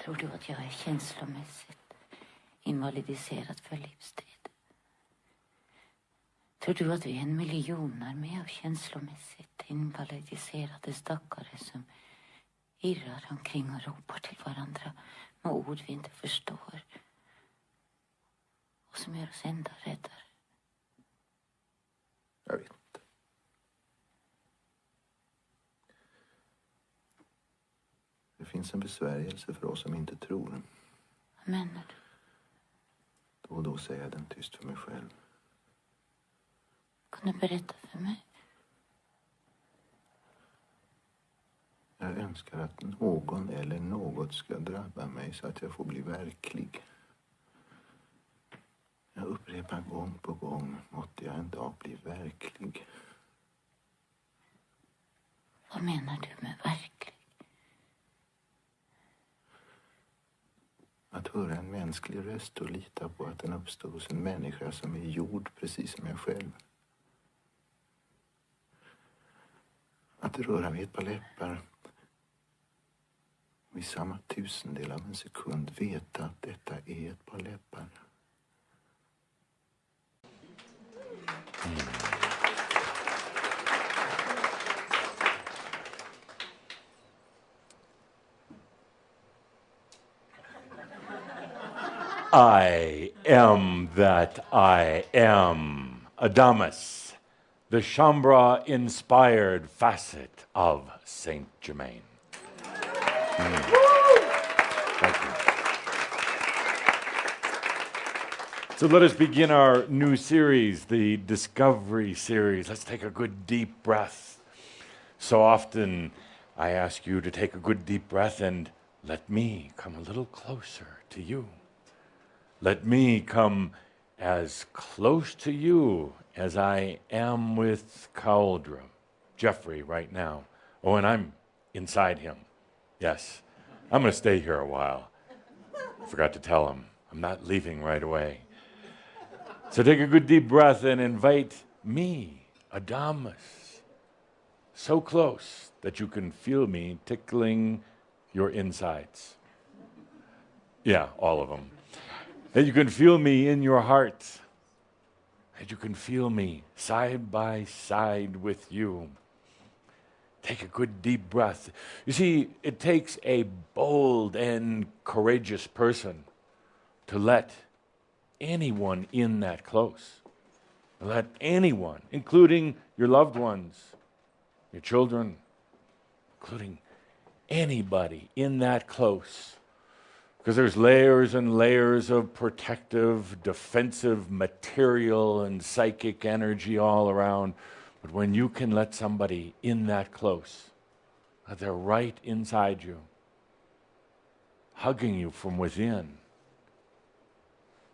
Tror du att jag är känslomässigt invalidiserad för livstid? Tror du att vi är en miljonarmé av känslomässigt invalidiserade stackare som irrar omkring och ropar till varandra med ord vi inte förstår och som gör oss ända räddare? Jag vet inte. Det finns en besvärjelse för oss som inte tror. Vad menar du? Då och då säger jag den tyst för mig själv. Kan du berätta för mig? Jag önskar att någon eller något ska drabba mig så att jag får bli verklig. Jag upprepar gång på gång, måtte jag en dag bli verklig. Vad menar du med verklig? Att höra en mänsklig röst och lita på att den uppstår hos en människa som är gjord precis som jag själv. Att röra vid ett par läppar och i samma tusendel av en sekund veta att detta är ett par läppar. I am that I am. Adamus, the Shambra-inspired facet of Saint Germain. Thank you. So let us begin our new series, the Discovery series. Let's take a good deep breath. So often I ask you to take a good deep breath and let me come a little closer to you. Let me come as close to you as I am with Cauldre, Jeffrey, right now. Oh, and I'm inside him. Yes, I'm going to stay here a while. I forgot to tell him. I'm not leaving right away. So take a good deep breath and invite me, Adamus, so close that you can feel me tickling your insides. Yeah, all of them. That you can feel me in your heart. That you can feel me side by side with you. Take a good deep breath. You see, it takes a bold and courageous person to let anyone in that close. Let anyone, including your loved ones, your children, including anybody in that close. Because there's layers and layers of protective, defensive material and psychic energy all around. But when you can let somebody in that close, that they're right inside you, hugging you from within,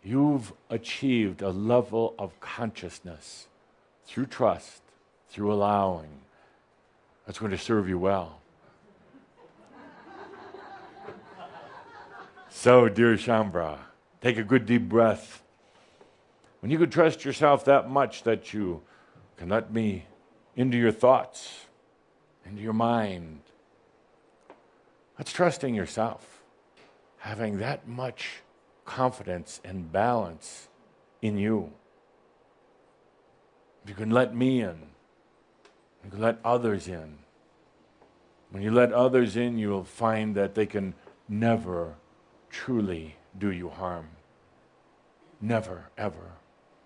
you've achieved a level of consciousness through trust, through allowing, that's going to serve you well. So, dear Shambra, take a good deep breath. When you can trust yourself that much that you can let me into your thoughts, into your mind, that's trusting yourself, having that much confidence and balance in you. If you can let me in, you can let others in. When you let others in, you will find that they can never truly do you harm. Never, ever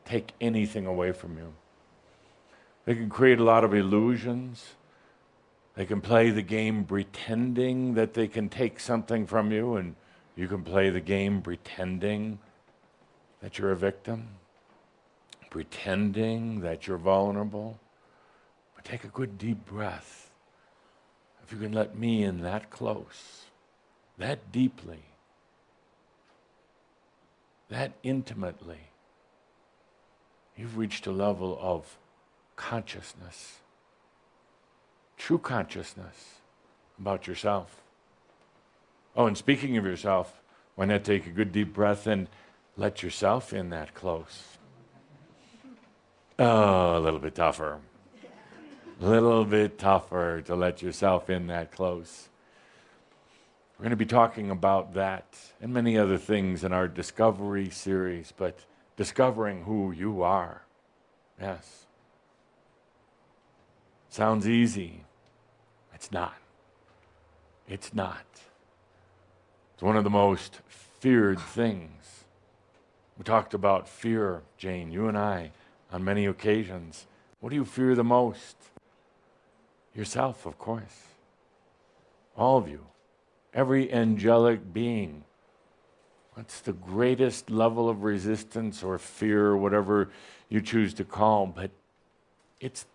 take anything away from you. They can create a lot of illusions. They can play the game pretending that they can take something from you, and you can play the game pretending that you're a victim, pretending that you're vulnerable. But take a good deep breath. If you can let me in that close, that deeply, that intimately, you've reached a level of consciousness, true consciousness about yourself. Oh, and speaking of yourself, why not take a good deep breath and let yourself in that close? Oh, a little bit tougher. A little bit tougher to let yourself in that close. We're going to be talking about that and many other things in our Discovery series, but discovering who you are. Yes. Sounds easy. It's not. It's not. It's one of the most feared things. We talked about fear, Jane, you and I, on many occasions. What do you fear the most? Yourself, of course. All of you. Every angelic being. What's the greatest level of resistance or fear, or whatever you choose to call, but it's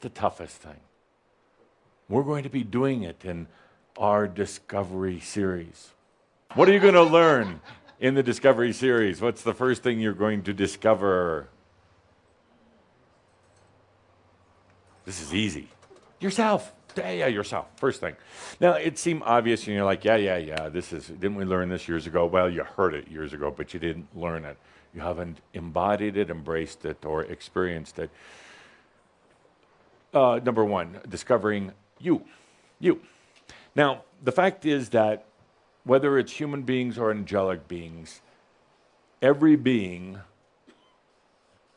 the toughest thing. We're going to be doing it in our Discovery series. What are you going to learn in the Discovery series? What's the first thing you're going to discover? This is easy. Yourself. Yeah, yourself. First thing. Now, it seemed obvious, and you're like, yeah, didn't we learn this years ago? Well, you heard it years ago, but you didn't learn it. You haven't embodied it, embraced it, or experienced it. Number one, discovering you. You. Now, the fact is that whether it's human beings or angelic beings, every being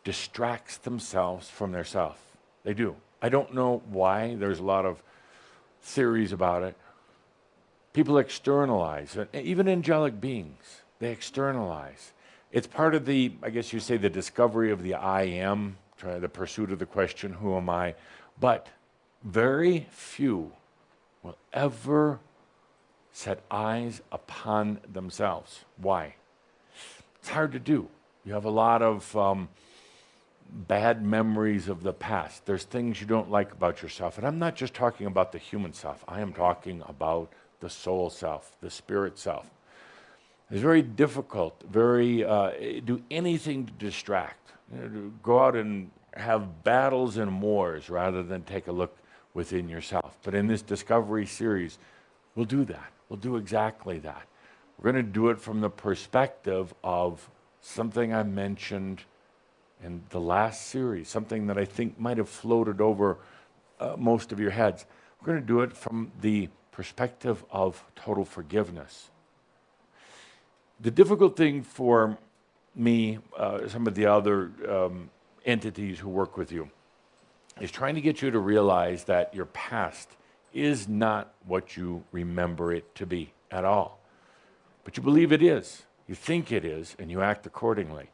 distracts themselves from their self. They do. I don't know why. There's a lot of theories about it. People externalize. Even angelic beings, they externalize. It's part of the, I guess you say, the discovery of the I am, the pursuit of the question, who am I? But very few will ever set eyes upon themselves. Why? It's hard to do. You have a lot of bad memories of the past. There's things you don't like about yourself. And I'm not just talking about the human self. I am talking about the soul self, the spirit self. It's very difficult, do anything to distract. To go out and have battles and wars rather than take a look within yourself. But in this Discovery series, we'll do that. We'll do exactly that. We're going to do it from the perspective of something I mentioned in the last series, something that I think might have floated over most of your heads. We're going to do it from the perspective of total forgiveness. The difficult thing for me, some of the other entities who work with you, is trying to get you to realize that your past is not what you remember it to be at all. But you believe it is. You think it is, and you act accordingly.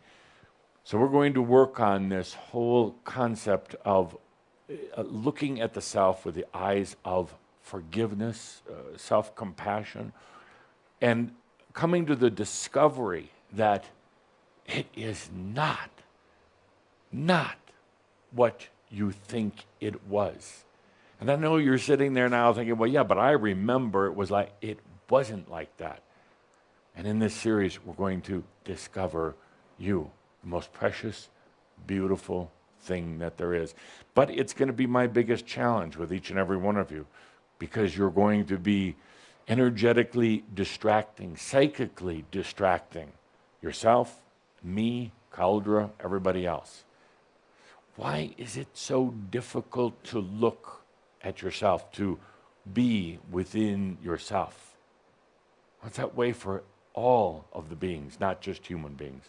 So we're going to work on this whole concept of looking at the self with the eyes of forgiveness, self-compassion, and coming to the discovery that it is not what you think it was. And I know you're sitting there now thinking, well, yeah, but I remember it wasn't like that. And in this series, we're going to discover you. The most precious, beautiful thing that there is. But it's going to be my biggest challenge with each and every one of you, because you're going to be energetically distracting, psychically distracting yourself, me, Cauldre, everybody else. Why is it so difficult to look at yourself, to be within yourself? What's that way for all of the beings, not just human beings?